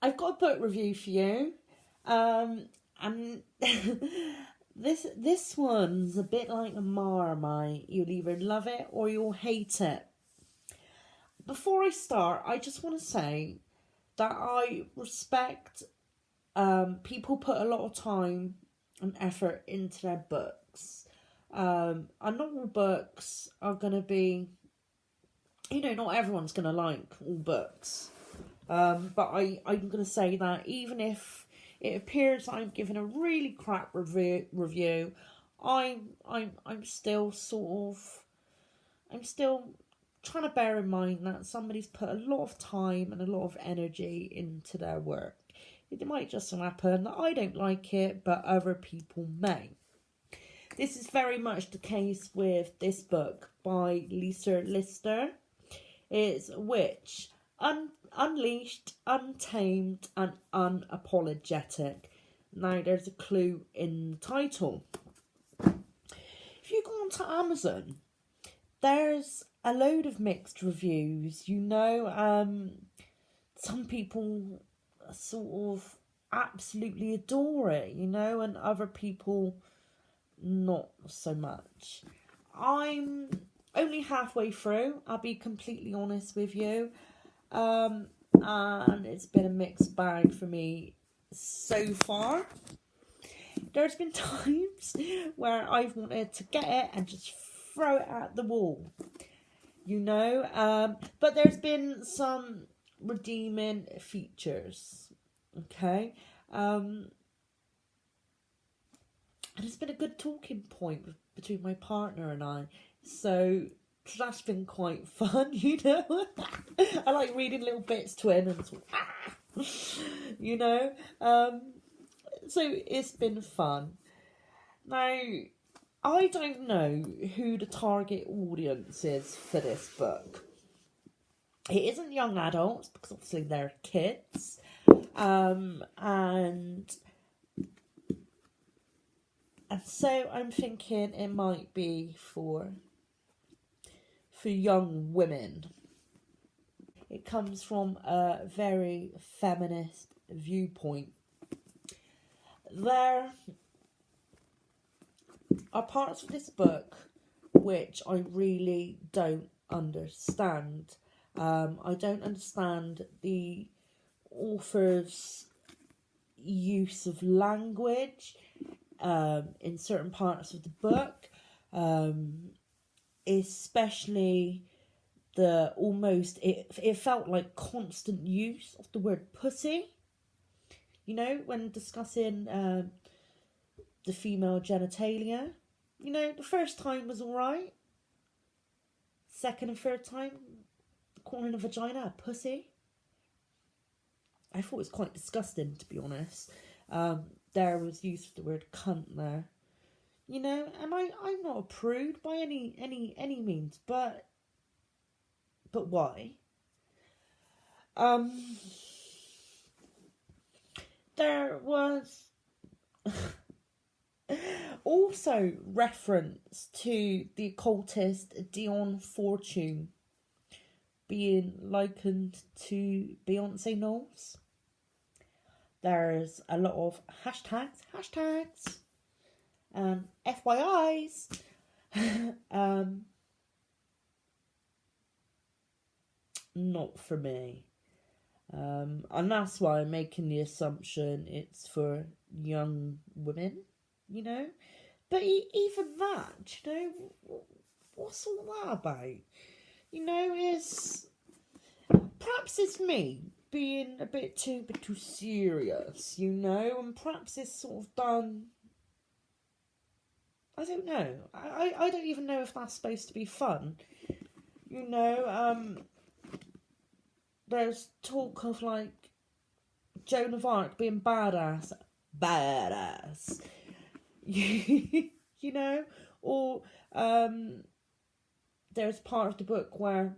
I've got a book review for you. And this one's a bit like a Marmite. You'll either love it or you'll hate it. Before I start, I just want to say that I respect people put a lot of time and effort into their books. And not all books are going to be, not everyone's going to like all books. But I'm going to say that even if it appears I'm giving a really crap review, I'm still I'm still trying to bear in mind that somebody's put a lot of time and a lot of energy into their work. It might just happen that I don't like it, but other people may. This is very much the case with this book by Lisa Lister. It's Witch, Unleashed, Untamed and Unapologetic. Now there's a clue in the title. If you go onto Amazon, there's a load of mixed reviews. Some people sort of absolutely adore it, and other people not so much. I'm only halfway through, I'll be completely honest with you. And it's been a mixed bag for me so far. There's been times where I've wanted to get it and just throw it at the wall, but there's been some redeeming features, okay, and it's been a good talking point between my partner and I, so that's been quite fun, I like reading little bits to him and sort of, so it's been fun. Now, I don't know who the target audience is for this book. It isn't young adults, because obviously they're kids, and so I'm thinking it might be for young women. It comes from a very feminist viewpoint. There are parts of this book which I really don't understand. I don't understand the author's use of language in certain parts of the book, especially it felt like constant use of the word pussy, when discussing the female genitalia. The first time was alright. Second and third time, calling a vagina a pussy, I thought it was quite disgusting, to be honest. There was use of the word cunt there, and I'm not a prude by any means, but why? There was also reference to the occultist Dion Fortune being likened to Beyonce Knowles. There's a lot of hashtags, and FYIs. Not for me. And that's why I'm making the assumption it's for young women, But even that, what's all that about? Perhaps it's me being a bit too serious, and perhaps it's sort of done. I don't know. I don't even know if that's supposed to be fun. There's talk of like Joan of Arc being badass, or there's part of the book where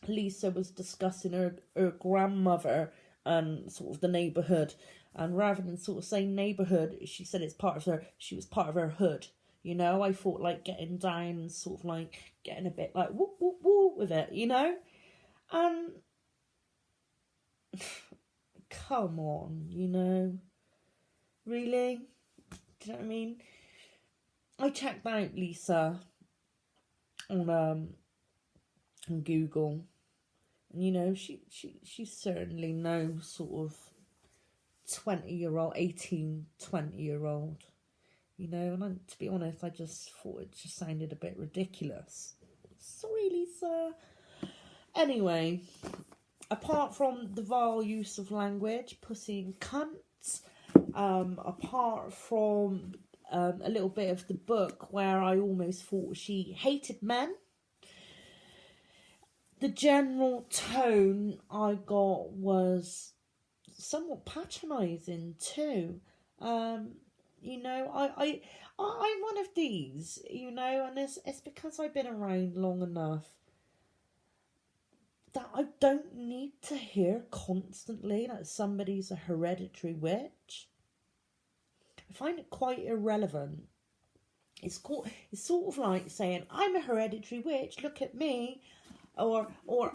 Lisa was discussing her grandmother and sort of the neighbourhood, and rather than sort of saying neighbourhood, she said she was part of her hood. I thought like getting down, sort of like getting a bit like whoop whoop whoop with it, and come on, you know, really? Do you know what I mean? I checked out Lisa on Google, and you know, she's certainly no sort of 20-year-old, 18, 20-year-old, you know, and to be honest, I just thought it just sounded a bit ridiculous. Sorry, Lisa. Anyway, apart from the vile use of language, pussy and cunt, apart from a little bit of the book where I almost thought she hated men, the general tone I got was somewhat patronising too. You know, I'm one of these, you know, and it's because I've been around long enough that I don't need to hear constantly that somebody's a hereditary witch. I find it quite irrelevant. It's sort of like saying, I'm a hereditary witch, look at me, or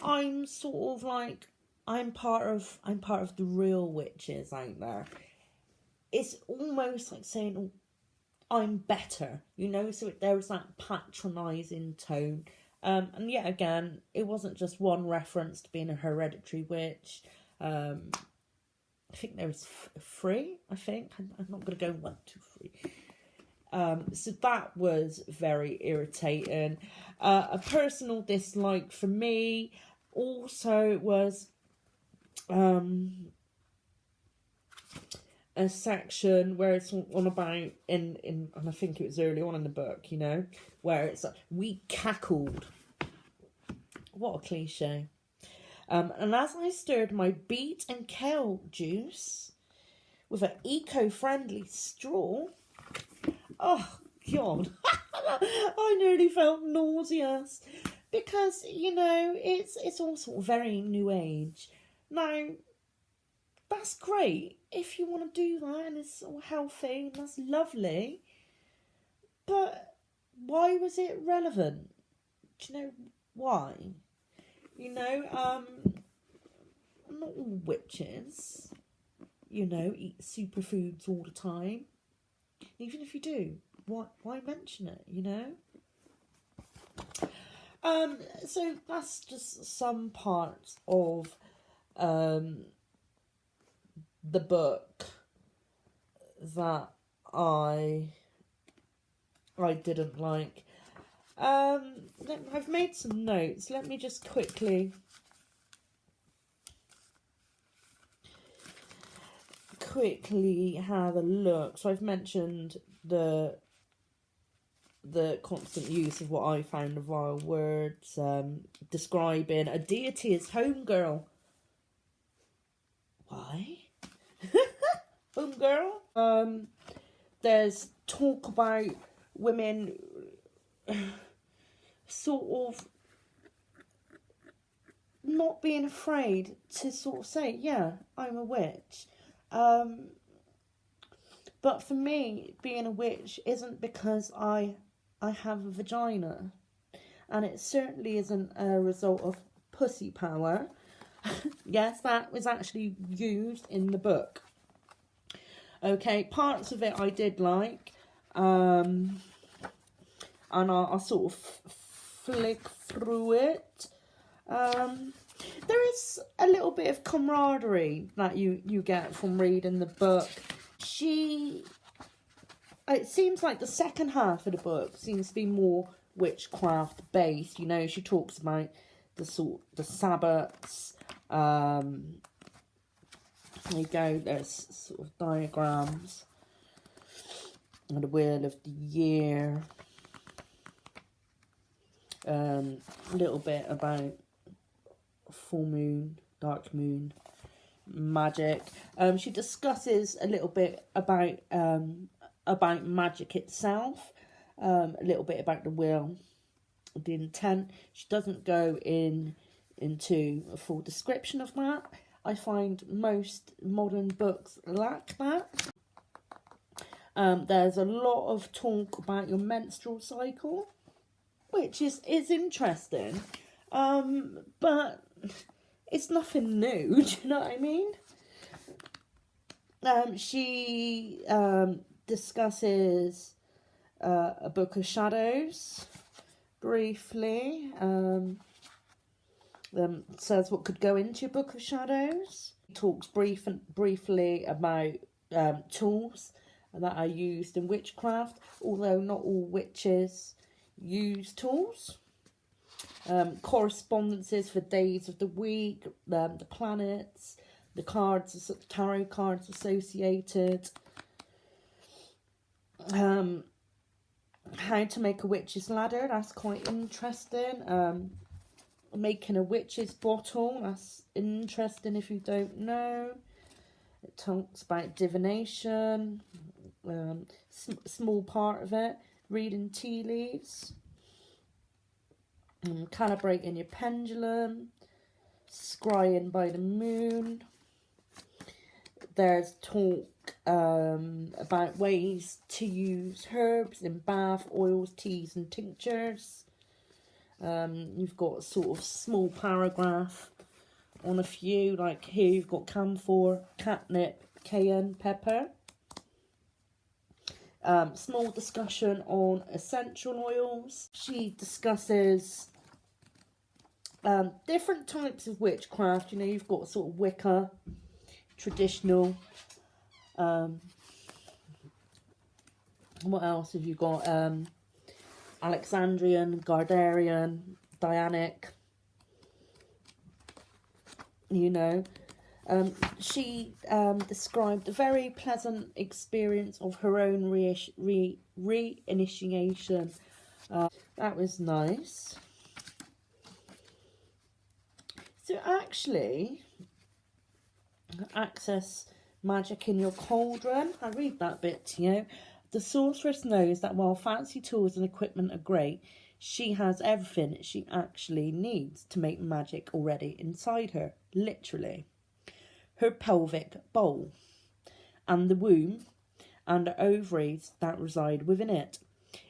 I'm sort of like, I'm part of the real witches out there. It's almost like saying, oh, I'm better, you know, so there was that patronising tone. And yet again, it wasn't just one reference to being a hereditary witch. I think there was three, I think. I'm not going to go 1, 2, 3. So that was very irritating. A personal dislike for me also was a section where it's on about in and I think it was early on in the book, you know, where it's like, we cackled. What a cliche. And as I stirred my beet and kale juice with an eco-friendly straw, oh God, I nearly felt nauseous because, you know, it's all sort of very new age. Now, that's great if you want to do that and it's all healthy and that's lovely, but why was it relevant? Do you know why? You know, not all witches, you know, eat superfoods all the time. Even if you do, why mention it, you know? So that's just some parts of the book that I didn't like. I've made some notes. Let me just quickly have a look. So I've mentioned the constant use of what I found of vile words, describing a deity as homegirl. Why? Homegirl? There's talk about women sort of not being afraid to sort of say, yeah, I'm a witch. But for me, being a witch isn't because I have a vagina. And it certainly isn't a result of pussy power. Yes, that was actually used in the book. Okay, parts of it I did like. And I'll sort of flick through it. There is a little bit of camaraderie that you get from reading the book. It seems like the second half of the book seems to be more witchcraft based. You know, she talks about the Sabbats. There you go, there's sort of diagrams. And the Wheel of the Year. A little bit about full moon, dark moon, magic. She discusses a little bit about magic itself, a little bit about the will, the intent. She doesn't go into a full description of that. I find most modern books lack that. There's a lot of talk about your menstrual cycle, which is interesting, but it's nothing new, do you know what I mean? She discusses a book of shadows briefly. Says what could go into a book of shadows. Talks briefly about tools that are used in witchcraft, although not all witches use tools. Correspondences for days of the week, the planets, the cards, tarot cards associated. How to make a witch's ladder, that's quite interesting. Making a witch's bottle, that's interesting if you don't know. It talks about divination, small part of it, reading tea leaves, calibrating your pendulum, scrying by the moon. There's talk about ways to use herbs in bath, oils, teas and tinctures. You've got a sort of small paragraph on a few, like here you've got camphor, catnip, cayenne pepper. Small discussion on essential oils. She discusses different types of witchcraft. You know, you've got sort of Wicca, traditional. What else have you got? Alexandrian, Gardarian, Dianic. You know, she described a very pleasant experience of her own reinitiation. That was nice. So actually, access magic in your cauldron. I read that bit to you. The sorceress knows that while fancy tools and equipment are great, she has everything she actually needs to make magic already inside her, literally. Her pelvic bowl, and the womb, and the ovaries that reside within it.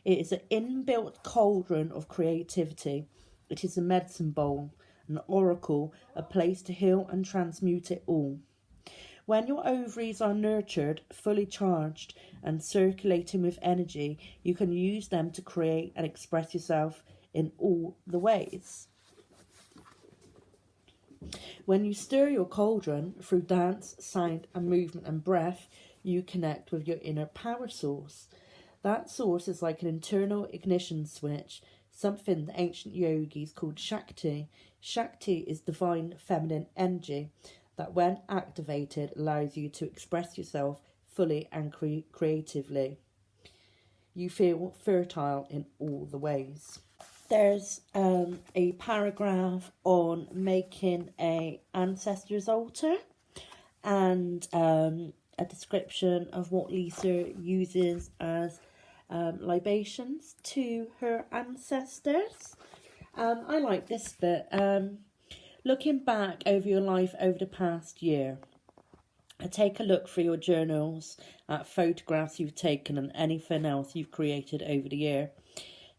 It is an inbuilt cauldron of creativity. It is a medicine bowl, an oracle, a place to heal and transmute it all. When your ovaries are nurtured, fully charged, and circulating with energy, you can use them to create and express yourself in all the ways. When you stir your cauldron through dance, sound, and movement and breath, you connect with your inner power source. That source is like an internal ignition switch, something the ancient yogis called Shakti. Shakti is divine feminine energy that when activated allows you to express yourself fully and creatively. You feel fertile in all the ways. There's a paragraph on making a ancestor's altar and a description of what Lisa uses as libations to her ancestors. I like this bit. Looking back over your life over the past year, take a look through your journals at photographs you've taken and anything else you've created over the year.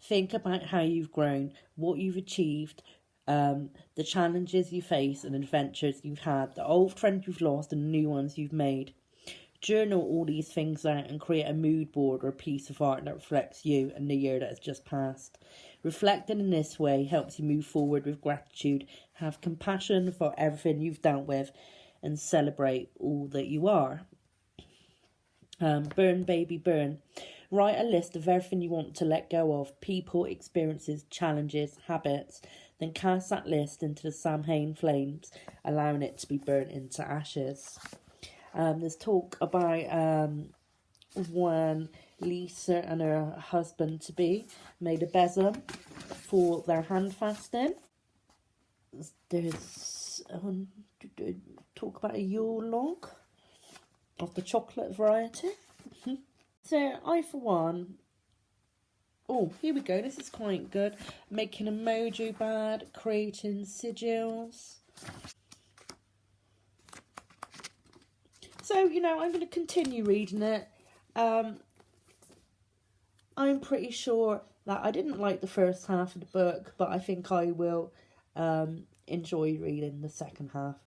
Think about how you've grown, what you've achieved, the challenges you face and adventures you've had, the old friends you've lost and new ones you've made. Journal all these things out and create a mood board or a piece of art that reflects you and the year that has just passed. Reflecting in this way helps you move forward with gratitude, have compassion for everything you've dealt with, and celebrate all that you are. Burn, baby, burn. Write a list of everything you want to let go of, people, experiences, challenges, habits, then cast that list into the Samhain flames, allowing it to be burnt into ashes. There's talk about when Lisa and her husband-to-be made a besom for their hand fasting. There's talk about a Yule log of the chocolate variety. So I, for one, oh, here we go, this is quite good. Making a mojo bag, creating sigils. So, you know, I'm going to continue reading it. I'm pretty sure that I didn't like the first half of the book, but I think I will enjoy reading the second half.